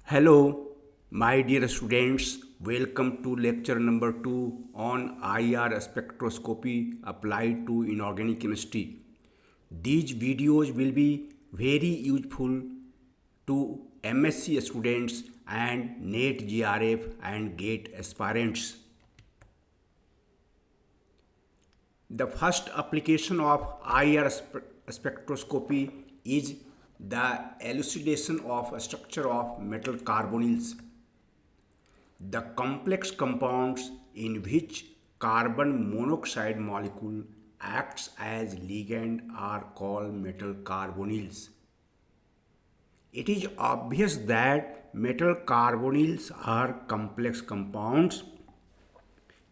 Hello, my dear students. Welcome to lecture number 2 on IR spectroscopy applied to inorganic chemistry. These videos will be very useful to MSc students and NET GRF and GATE aspirants. The first application of IR spectroscopy is the elucidation of a structure of metal carbonyls. The complex compounds in which carbon monoxide molecule acts as ligand are called metal carbonyls. It is obvious that metal carbonyls are complex compounds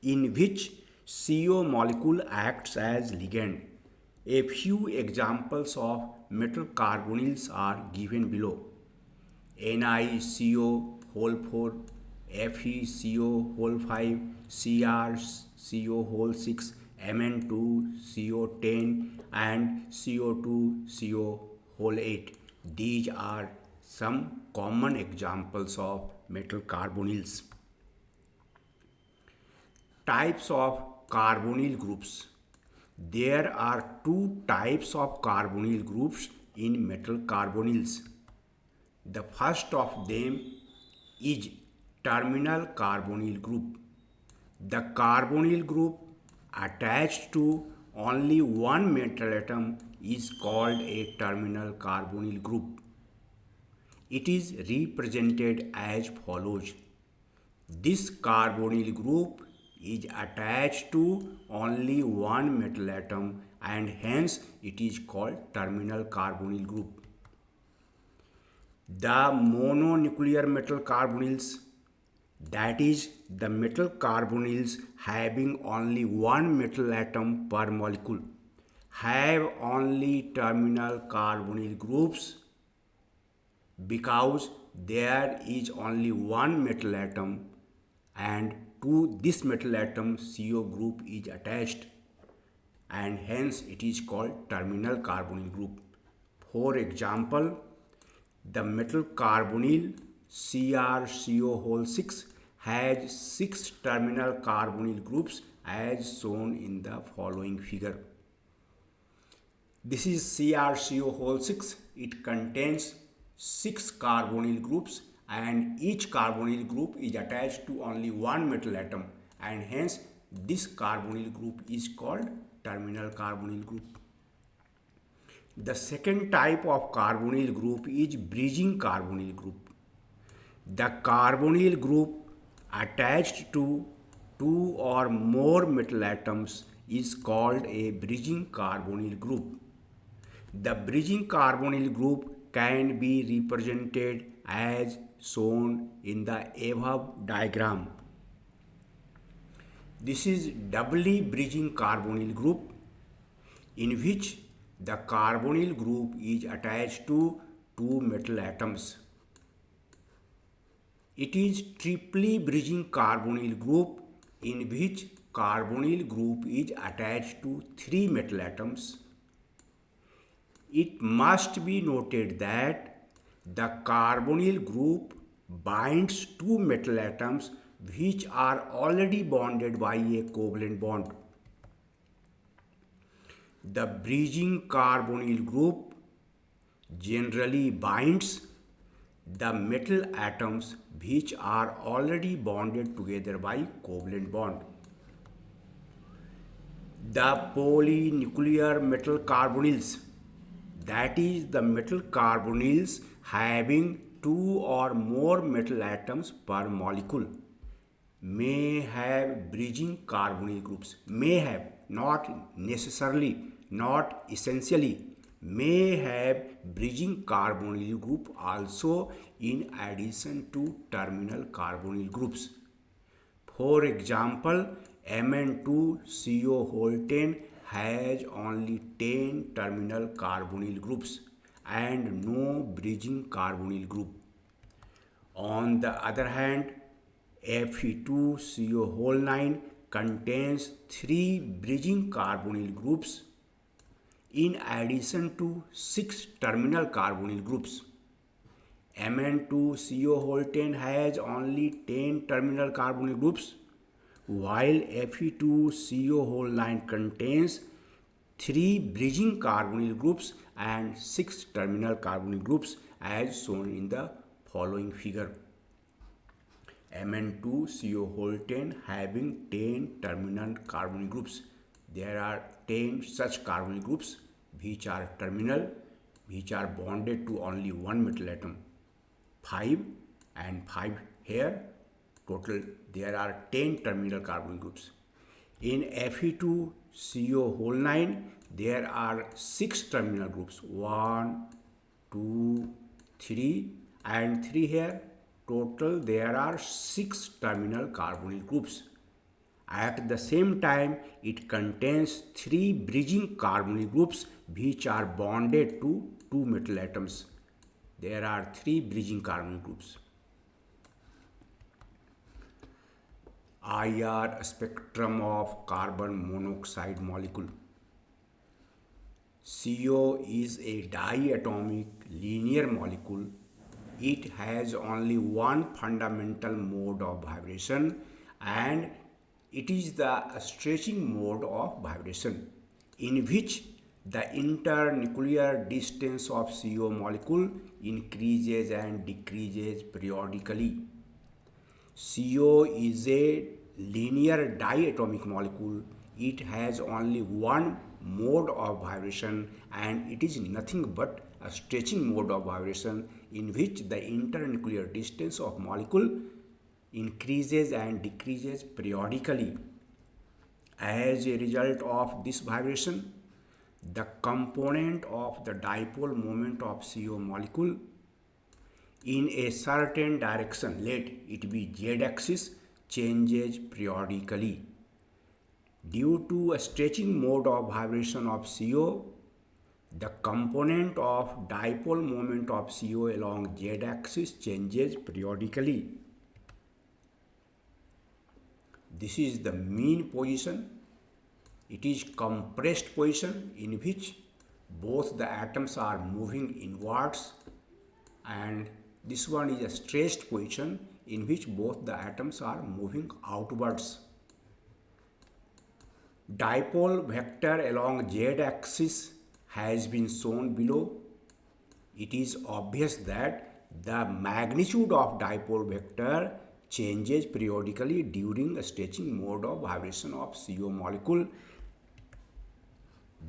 in which CO molecule acts as ligand. A few examples of metal carbonyls are given below. NiCO whole 4, FeCO whole 5, CrCO whole 6, Mn2CO 10 and CO2CO whole 8. These are some common examples of metal carbonyls. Types of carbonyl groups. There are two types of carbonyl groups in metal carbonyls. The first of them is terminal carbonyl group. The carbonyl group attached to only one metal atom is called a terminal carbonyl group. It is represented as follows. This carbonyl group is attached to only one metal atom and hence it is called terminal carbonyl group. The mononuclear metal carbonyls, that is the metal carbonyls having only one metal atom per molecule, have only terminal carbonyl groups because there is only one metal atom and to this metal atom CO group is attached and hence it is called terminal carbonyl group. For example, the metal carbonyl CrCO whole 6 has 6 terminal carbonyl groups as shown in the following figure. This is CrCO whole 6. It contains 6 carbonyl groups and each carbonyl group is attached to only one metal atom and hence this carbonyl group is called terminal carbonyl group. The second type of carbonyl group is bridging carbonyl group. The carbonyl group attached to two or more metal atoms is called a bridging carbonyl group. The bridging carbonyl group can be represented as shown in the above diagram. This is doubly bridging carbonyl group in which the carbonyl group is attached to two metal atoms. It is triply bridging carbonyl group in which carbonyl group is attached to three metal atoms. It must be noted that the carbonyl group binds two metal atoms which are already bonded by a covalent bond. The bridging carbonyl group generally binds the metal atoms which are already bonded together by covalent bond. The polynuclear metal carbonyls, that is the metal carbonyls having two or more metal atoms per molecule, may have bridging carbonyl groups. May have, not necessarily, not essentially, may have bridging carbonyl group also in addition to terminal carbonyl groups. For example, Mn2CO whole 10 has only 10 terminal carbonyl groups and no bridging carbonyl group. On the other hand, Fe2CO whole 9 contains 3 bridging carbonyl groups in addition to 6 terminal carbonyl groups. Mn2CO whole 10 has only 10 terminal carbonyl groups, while Fe2CO whole 9 contains 3 bridging carbonyl groups and 6 terminal carbonyl groups as shown in the following figure. Mn2CO whole 10 having 10 terminal carbonyl groups. There are 10 such carbonyl groups which are terminal, which are bonded to only one metal atom. 5 and 5 here. Total there are 10 terminal carbonyl groups. In Fe2CO whole 9 there are 6 terminal groups, 1, 2, 3 and 3 here. Total there are 6 terminal carbonyl groups. At the same time, it contains 3 bridging carbonyl groups which are bonded to 2 metal atoms. There are 3 bridging carbonyl groups. IR spectrum of carbon monoxide molecule. CO is a diatomic linear molecule. It has only one fundamental mode of vibration, and it is the stretching mode of vibration, in which the internuclear distance of CO molecule increases and decreases periodically. CO is a linear diatomic molecule. It has only one mode of vibration, and it is nothing but a stretching mode of vibration in which the internuclear distance of molecule increases and decreases periodically. As a result of this vibration, the component of the dipole moment of CO molecule in a certain direction, let it be z-axis, changes periodically. Due to a stretching mode of vibration of CO, the component of dipole moment of CO along z-axis changes periodically. This is the mean position. It is compressed position in which both the atoms are moving inwards, and this one is a stretched position in which both the atoms are moving outwards. Dipole vector along z-axis has been shown below. It is obvious that the magnitude of dipole vector changes periodically during a stretching mode of vibration of CO molecule.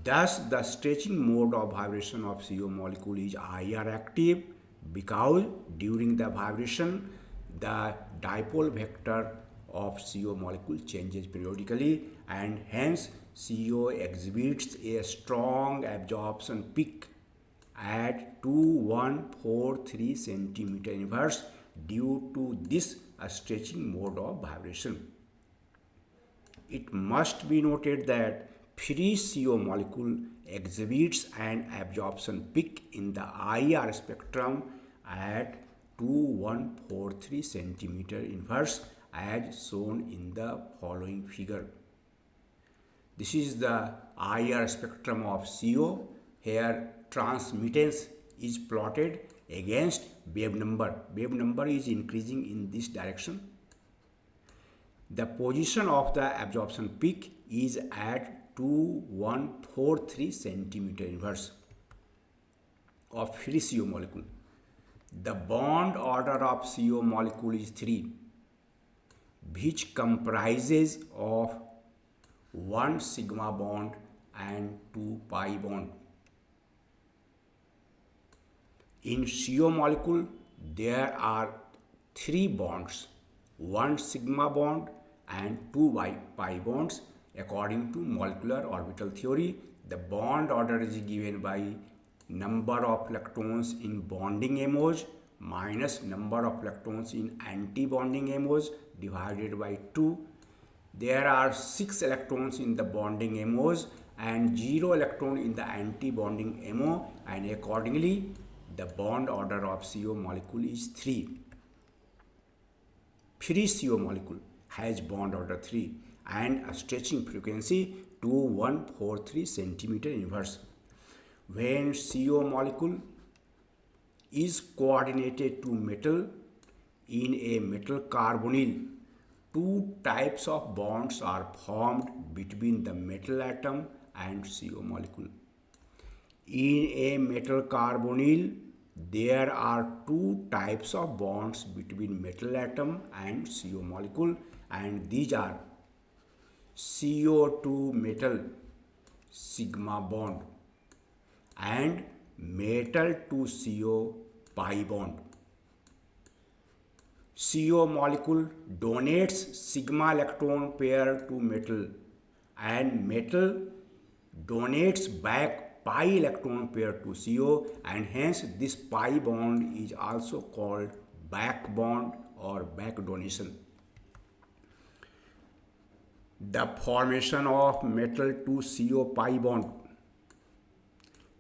Thus, the stretching mode of vibration of CO molecule is IR active because during the vibration, the dipole vector of CO molecule changes periodically, and hence CO exhibits a strong absorption peak at 2143 cm inverse due to this stretching mode of vibration. It must be noted that free CO molecule exhibits an absorption peak in the IR spectrum at 2143 cm inverse as shown in the following figure. This is the IR spectrum of CO. Here transmittance is plotted against wave number. Wave number is increasing in this direction. The position of the absorption peak is at 2143 cm inverse of free CO molecule. The bond order of CO molecule is 3, which comprises of 1 sigma bond and 2 pi bond. In CO molecule, there are 3 bonds, 1 sigma bond and 2 pi bonds. According to molecular orbital theory, the bond order is given by number of electrons in bonding MOs minus number of electrons in anti-bonding MOs divided by 2. There are 6 electrons in the bonding MOs and 0 electron in the anti-bonding MO, and accordingly the bond order of CO molecule is 3. Free CO molecule has bond order 3 and a stretching frequency 2143 cm inverse. When CO molecule is coordinated to metal. In a metal carbonyl, two types of bonds are formed between the metal atom and CO molecule. In a metal carbonyl, there are two types of bonds between metal atom and CO molecule, and these are CO2 metal sigma bond and metal to CO pi bond. CO molecule donates sigma electron pair to metal and metal donates back pi electron pair to CO, and hence this pi bond is also called back bond or back donation. The formation of metal to CO pi bond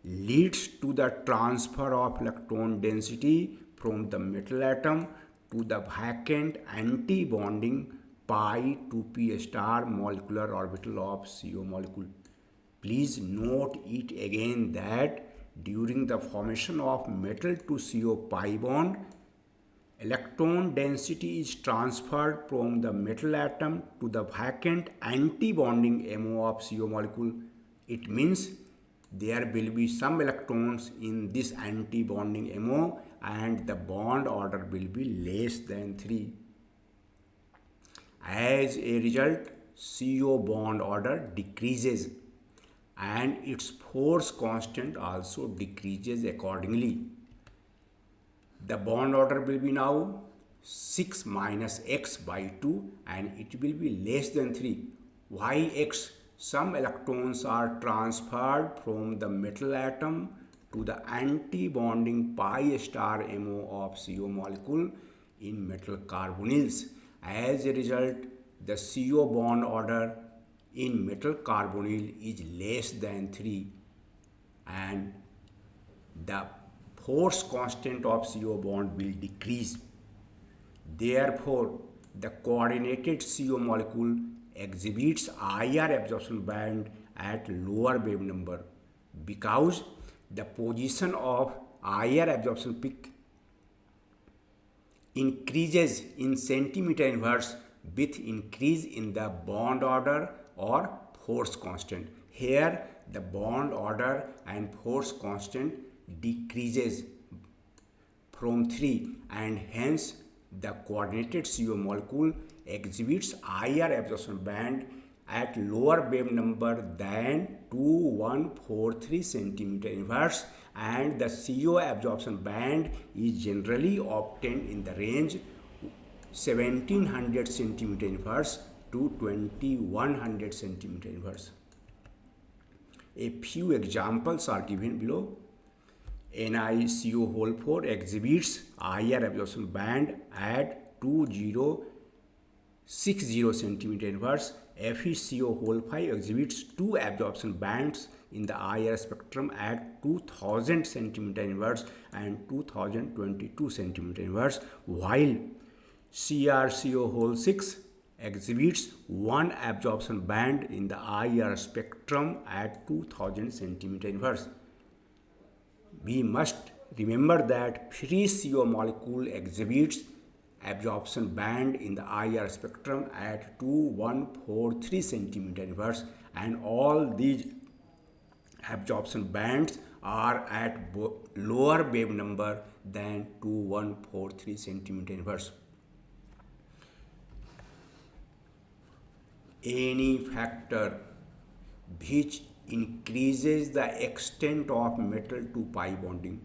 leads to the transfer of electron density from the metal atom to the vacant anti-bonding pi 2p star molecular orbital of CO molecule. Please note it again that during the formation of metal to CO pi bond, electron density is transferred from the metal atom to the vacant anti-bonding MO of CO molecule. It means there will be some electrons in this anti-bonding MO and the bond order will be less than 3. As a result, CO bond order decreases and its force constant also decreases accordingly. The bond order will be now 6 minus x by 2 and it will be less than 3. Why x? Some electrons are transferred from the metal atom to the anti-bonding pi star MO of CO molecule in metal carbonyls. As a result, the CO bond order in metal carbonyl is less than 3 and the force constant of CO bond will decrease. Therefore, the coordinated CO molecule exhibits IR absorption band at lower wave number because the position of IR absorption peak increases in centimeter inverse with increase in the bond order or force constant. Here the bond order and force constant decreases from 3 and hence the coordinated CO molecule exhibits IR absorption band at lower wave number than 2143 centimeter inverse, and the CO absorption band is generally obtained in the range 1700 centimeter inverse to 2100 centimeter inverse. A few examples are given below. NiCO4 exhibits IR absorption band at 2060 centimeter inverse. FeCO5 exhibits two absorption bands in the IR spectrum at 2000 centimeter inverse and 2022 centimeter inverse, while CrCO6 exhibits one absorption band in the IR spectrum at 2000 centimeter inverse. We must remember that free CO molecule exhibits absorption band in the IR spectrum at 2143 centimeter inverse, and all these absorption bands are at lower wave number than 2143 centimeter inverse. Any factor which increases the extent of metal to pi bonding.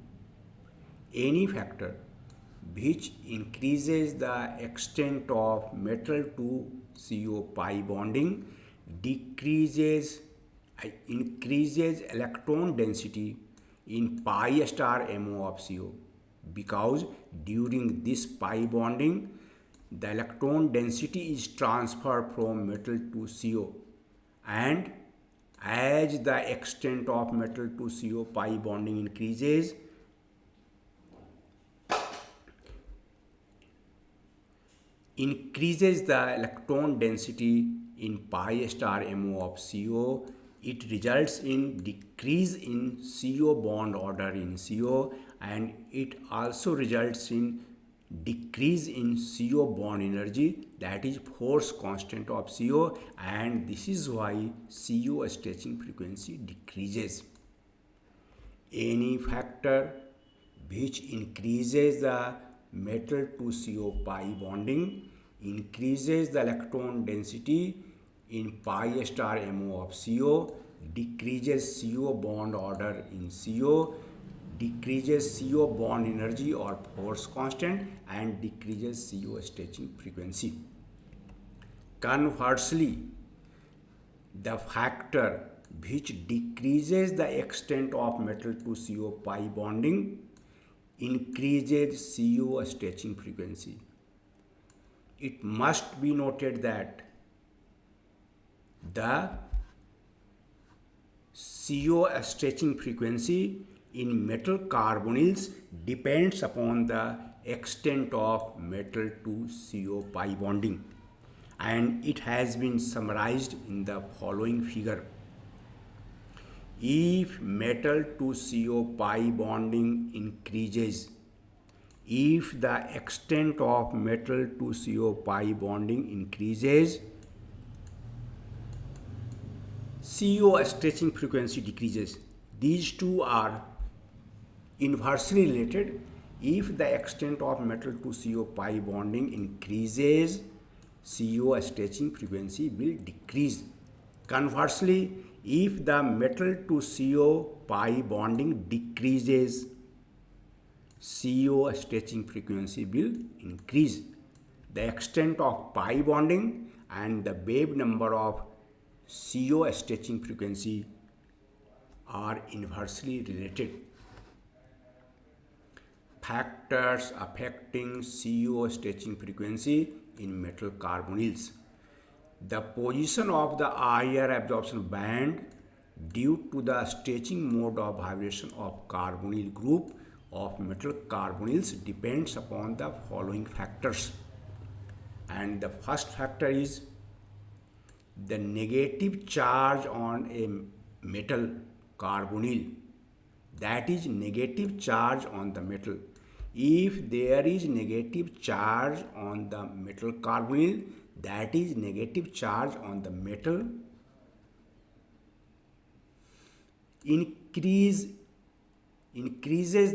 Any factor which increases the extent of metal to CO pi bonding increases electron density in pi star MO of CO, because during this pi bonding the electron density is transferred from metal to CO, and as the extent of metal to CO pi bonding increases, the electron density in pi star MO of CO, it results in decrease in CO bond order in CO, and it also results in decrease in CO bond energy, that is force constant of CO, and this is why CO stretching frequency decreases. Any factor which increases the metal to CO pi bonding increases the electron density in pi star MO of CO, decreases CO bond order in CO, decreases CO bond energy or force constant, and decreases CO stretching frequency. Conversely, the factor which decreases the extent of metal to CO pi bonding increases CO stretching frequency. It must be noted that the CO stretching frequency in metal carbonyls depends upon the extent of metal to CO pi bonding, and it has been summarized in the following figure. If metal to CO pi bonding increases, if the extent of metal to CO pi bonding increases, CO stretching frequency decreases. These two are inversely related. If the extent of metal to CO pi bonding increases, CO stretching frequency will decrease. Conversely, if the metal to CO pi bonding decreases, CO stretching frequency will increase. The extent of pi bonding and the wave number of CO stretching frequency are inversely related. Factors affecting CO stretching frequency in metal carbonyls. The position of the IR absorption band due to the stretching mode of vibration of carbonyl group of metal carbonyls depends upon the following factors. And the first factor is the negative charge on a metal carbonyl, that is negative charge on the metal. If there is negative charge on the metal carbonyl, that is negative charge on the metal, increases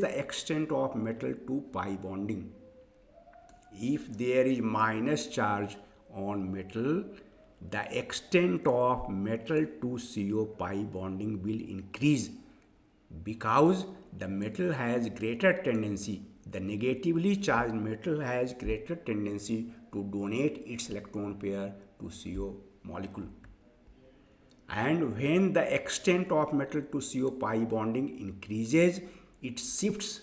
the extent of metal to pi bonding. If there is minus charge on metal, the extent of metal to CO pi bonding will increase because the metal has greater tendency, the negatively charged metal has greater tendency to donate its electron pair to CO molecule. And when the extent of metal to CO pi bonding increases, it shifts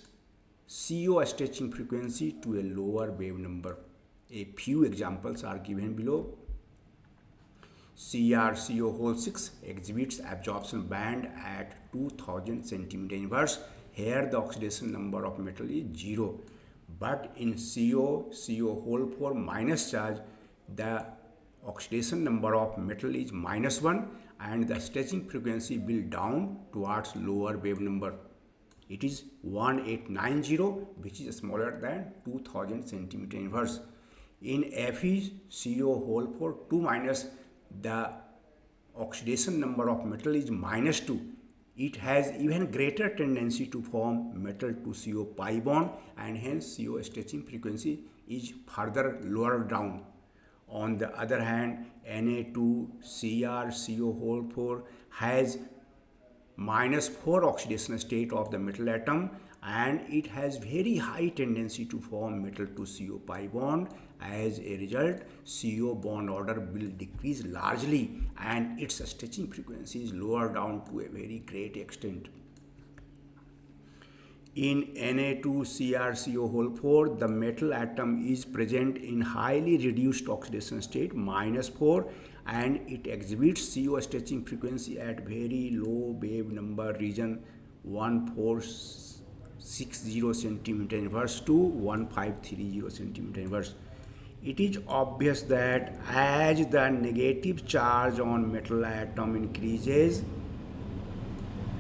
CO stretching frequency to a lower wave number. A few examples are given below. CrCO6 exhibits absorption band at 2000 cm inverse. Here the oxidation number of metal is 0. But in CO4 minus charge, the oxidation number of metal is -1 and the stretching frequency will down towards lower wave number. It is 1890, which is smaller than 2000 cm inverse. In FeCO4 2 minus, the oxidation number of metal is -2. It has even greater tendency to form metal to CO pi bond, and hence CO stretching frequency is further lower down. On the other hand, Na2CrCO4 has -4 oxidation state of the metal atom, and it has very high tendency to form metal to CO pi bond. As a result, CO bond order will decrease largely and its stretching frequency is lower down to a very great extent. In Na2CrCO4, the metal atom is present in highly reduced oxidation state -4, and it exhibits CO stretching frequency at very low wave number region 1460 cm inverse to 1530 cm inverse. It is obvious that as the negative charge on metal atom increases,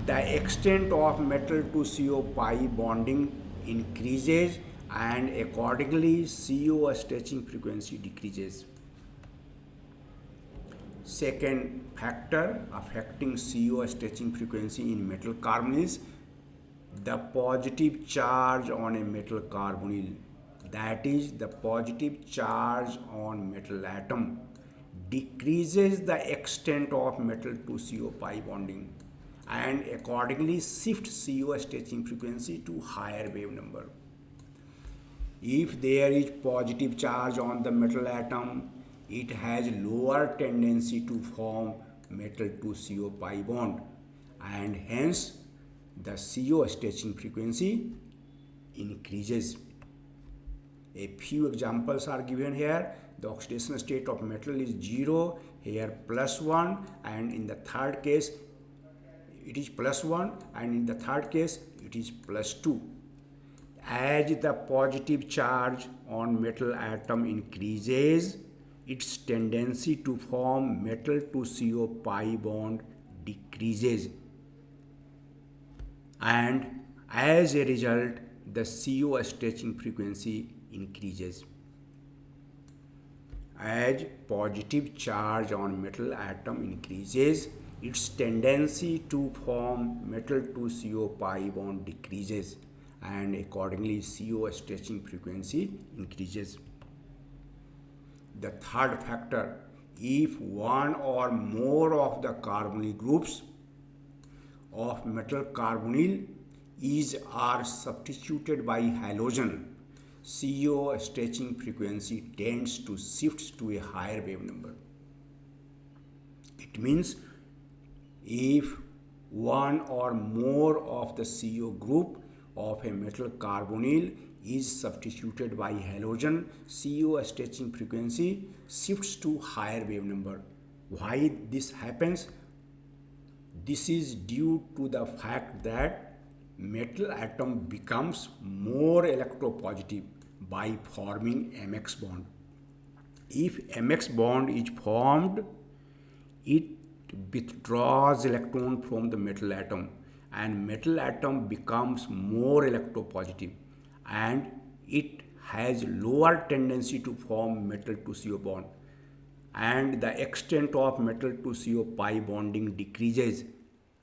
the extent of metal to CO pi bonding increases and accordingly CO stretching frequency decreases. Second factor affecting CO stretching frequency in metal carbonyls, the positive charge on a metal carbonyl, that is the positive charge on metal atom, decreases the extent of metal to CO pi bonding and accordingly shifts CO stretching frequency to higher wave number. If there is positive charge on the metal atom, it has lower tendency to form metal to CO pi bond and hence the CO stretching frequency increases. A few examples are given here. The oxidation state of metal is 0, here +1, and in the third case it is +1, and in the third case it is +2. As the positive charge on metal atom increases, its tendency to form metal to CO pi bond decreases, and as a result the CO stretching frequency increases. As positive charge on metal atom increases, its tendency to form metal to CO pi bond decreases and accordingly CO stretching frequency increases. The third factor, if one or more of the carbonyl groups of metal carbonyl are substituted by halogen, CO stretching frequency tends to shift to a higher wave number. It means if one or more of the CO group of a metal carbonyl is substituted by halogen, CO stretching frequency shifts to higher wave number. Why this happens? This is due to the fact that metal atom becomes more electropositive by forming MX bond. If MX bond is formed, it withdraws electron from the metal atom and metal atom becomes more electropositive and it has lower tendency to form metal to CO bond and the extent of metal to CO pi bonding decreases,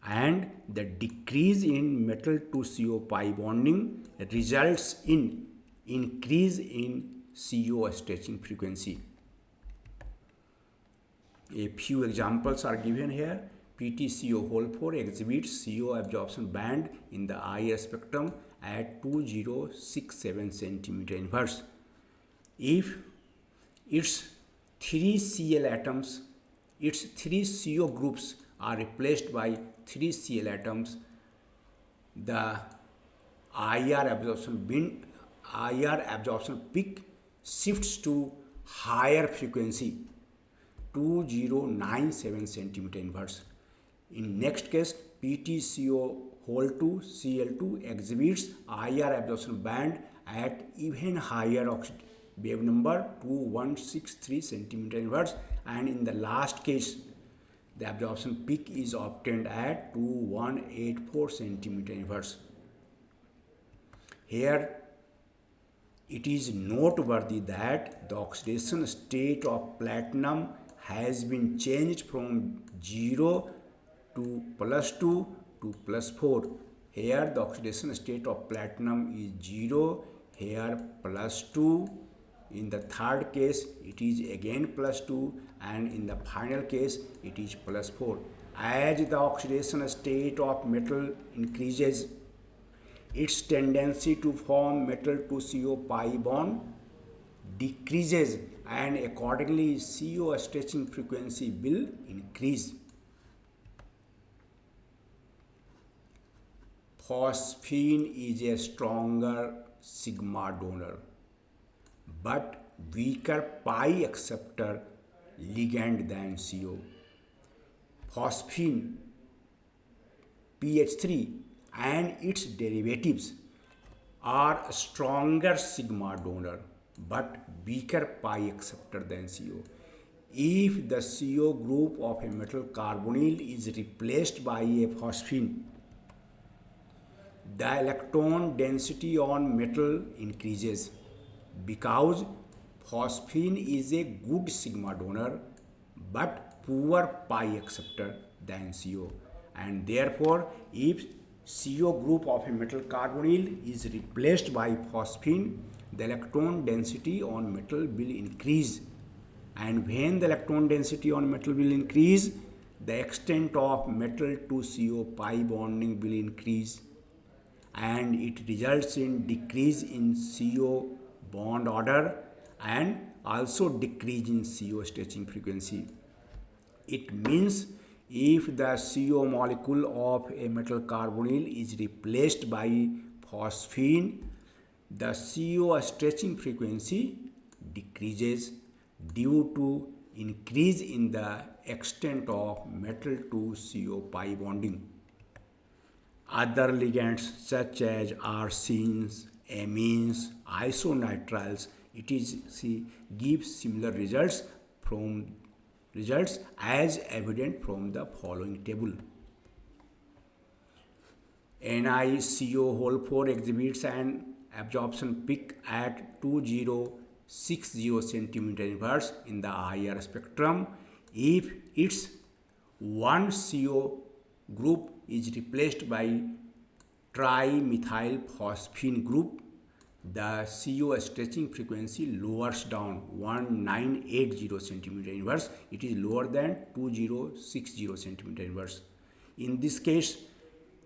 and the decrease in metal to CO pi bonding results in increase in CO stretching frequency. A few examples are given here. PtCO4 exhibits CO absorption band in the IR spectrum at 2067 cm inverse. If its 3 Cl atoms, its 3 CO groups are replaced by 3 Cl atoms, the IR absorption peak shifts to higher frequency 2097 cm inverse. In next case, PtCO2 Cl2 exhibits IR absorption band at even higher wave number 2163 cm inverse, and in the last case the absorption peak is obtained at 2184 cm inverse. Here it is noteworthy that the oxidation state of platinum has been changed from 0 to +2 to +4. Here the oxidation state of platinum is 0, here +2. In the third case it is again +2, and in the final case it is +4. As the oxidation state of metal increases, its tendency to form metal to CO pi bond decreases and accordingly CO stretching frequency will increase. Phosphine is a stronger sigma donor but weaker pi acceptor ligand than CO. Phosphine PH3 and its derivatives are stronger sigma donor but weaker pi acceptor than CO. If the CO group of a metal carbonyl is replaced by a phosphine, The electron density on metal increases because phosphine is a good sigma donor but poor pi acceptor than CO, and therefore if CO group of a metal carbonyl is replaced by phosphine, the electron density on metal will increase, and when the electron density on metal will increase, the extent of metal to CO pi bonding will increase, and it results in decrease in CO bond order and also decrease in CO stretching frequency. It means if the CO molecule of a metal carbonyl is replaced by phosphine, the CO stretching frequency decreases due to increase in the extent of metal to CO pi bonding. Other ligands such as arsines, amines, isonitriles, give similar results as evident from the following table. NiCO4 exhibits an absorption peak at 2060 cm inverse in the IR spectrum if its one CO group is replaced by trimethylphosphine group. The CO stretching frequency lowers down 1980 cm inverse. It is lower than 2060 cm inverse. In this case,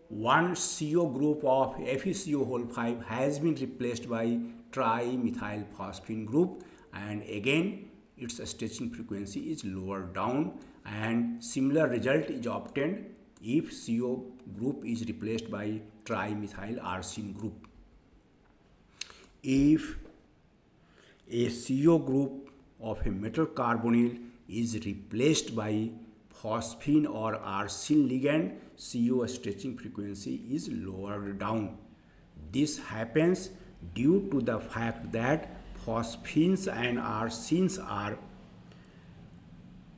one CO group of FeCO5 has been replaced by trimethylphosphine group, and again its stretching frequency is lowered down, and similar result is obtained if CO group is replaced by trimethyl arsine group. If a CO group of a metal carbonyl is replaced by phosphine or arsine ligand, CO stretching frequency is lowered down. This happens due to the fact that phosphines and arsines are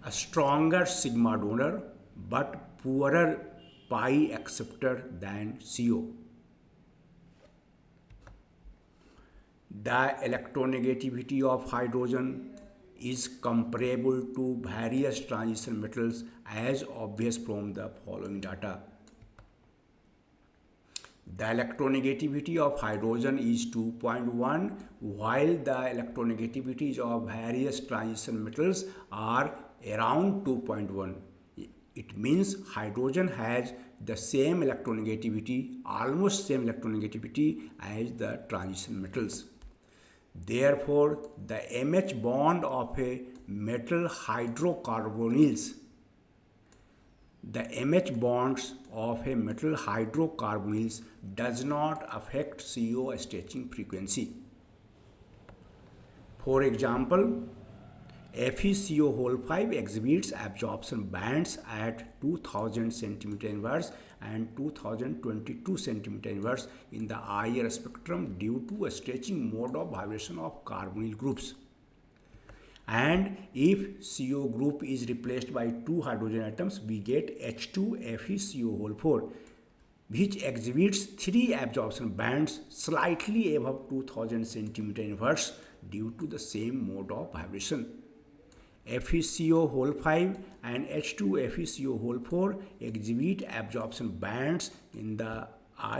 a stronger sigma donor but poorer pi acceptor than CO. The electronegativity of hydrogen is comparable to various transition metals as obvious from the following data. The electronegativity of hydrogen is 2.1, while the electronegativities of various transition metals are around 2.1. It means hydrogen has the same electronegativity, almost same electronegativity as the transition metals. Therefore, the MH bond of a metal hydrocarbonyls, the MH bonds of a metal hydrocarbonyls does not affect CO stretching frequency. For example, FeCO5 exhibits absorption bands at 2000 cm inverse and 2022 cm inverse in the IR spectrum due to a stretching mode of vibration of carbonyl groups. And if CO group is replaced by two hydrogen atoms, we get H2FeCO4, which exhibits three absorption bands slightly above 2000 cm inverse due to the same mode of vibration. FeCO5 and H2FeCO4 exhibit absorption bands in the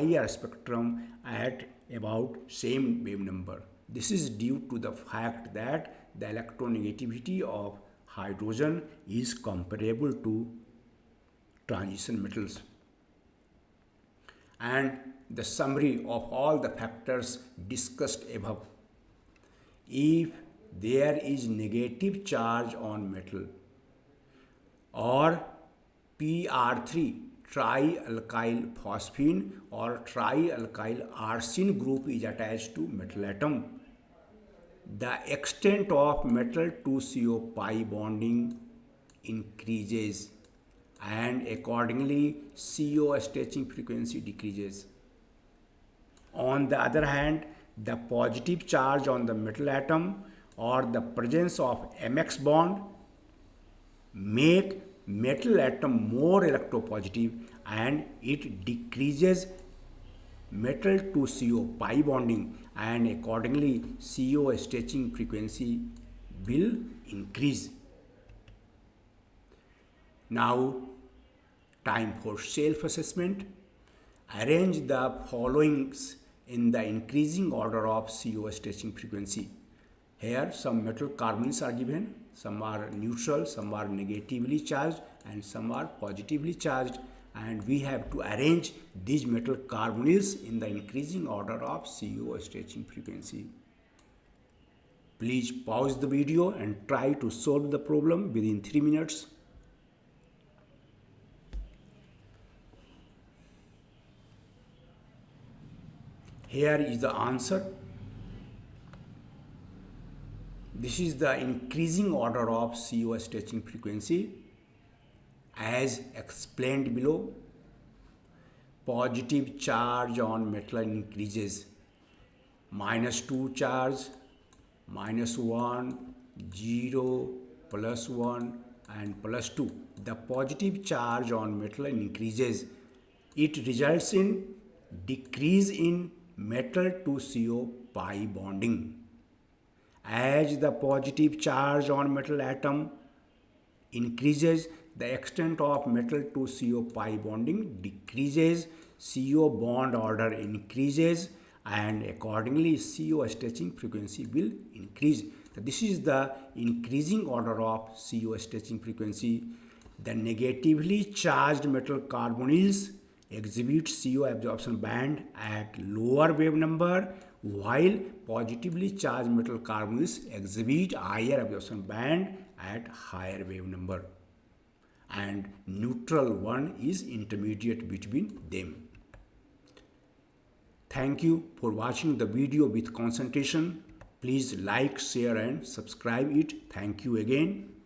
IR spectrum at about same wave number. This is due to the fact that the electronegativity of hydrogen is comparable to transition metals. And the summary of all the factors discussed above. If there is negative charge on metal or PR3 trialkyl phosphine or trialkyl arsine group is attached to metal atom, the extent of metal to CO pi bonding increases and accordingly CO stretching frequency decreases. On the other hand, the positive charge on the metal atom or the presence of MX bond make metal atom more electropositive and it decreases metal to CO pi bonding, and accordingly CO stretching frequency will increase. Now time for self-assessment. Arrange the followings in the increasing order of CO stretching frequency. Here some metal carbonyls are given, some are neutral, some are negatively charged, and some are positively charged, and we have to arrange these metal carbonyls in the increasing order of CO stretching frequency. Please pause the video and try to solve the problem within 3 minutes. Here is the answer. This is the increasing order of CO stretching frequency as explained below. Positive charge on metal increases. -2 charge, -1, 0, +1 and +2. The positive charge on metal increases. It results in decrease in metal to CO pi bonding. As the positive charge on metal atom increases, the extent of metal to CO pi bonding decreases, CO bond order increases, and accordingly CO stretching frequency will increase. So this is the increasing order of CO stretching frequency. The negatively charged metal carbonyls exhibit CO absorption band at lower wave number, while positively charged metal carbonyls exhibit higher absorption band at higher wave number, and neutral one is intermediate between them. Thank you for watching the video with concentration. Please like, share and subscribe it. Thank you again.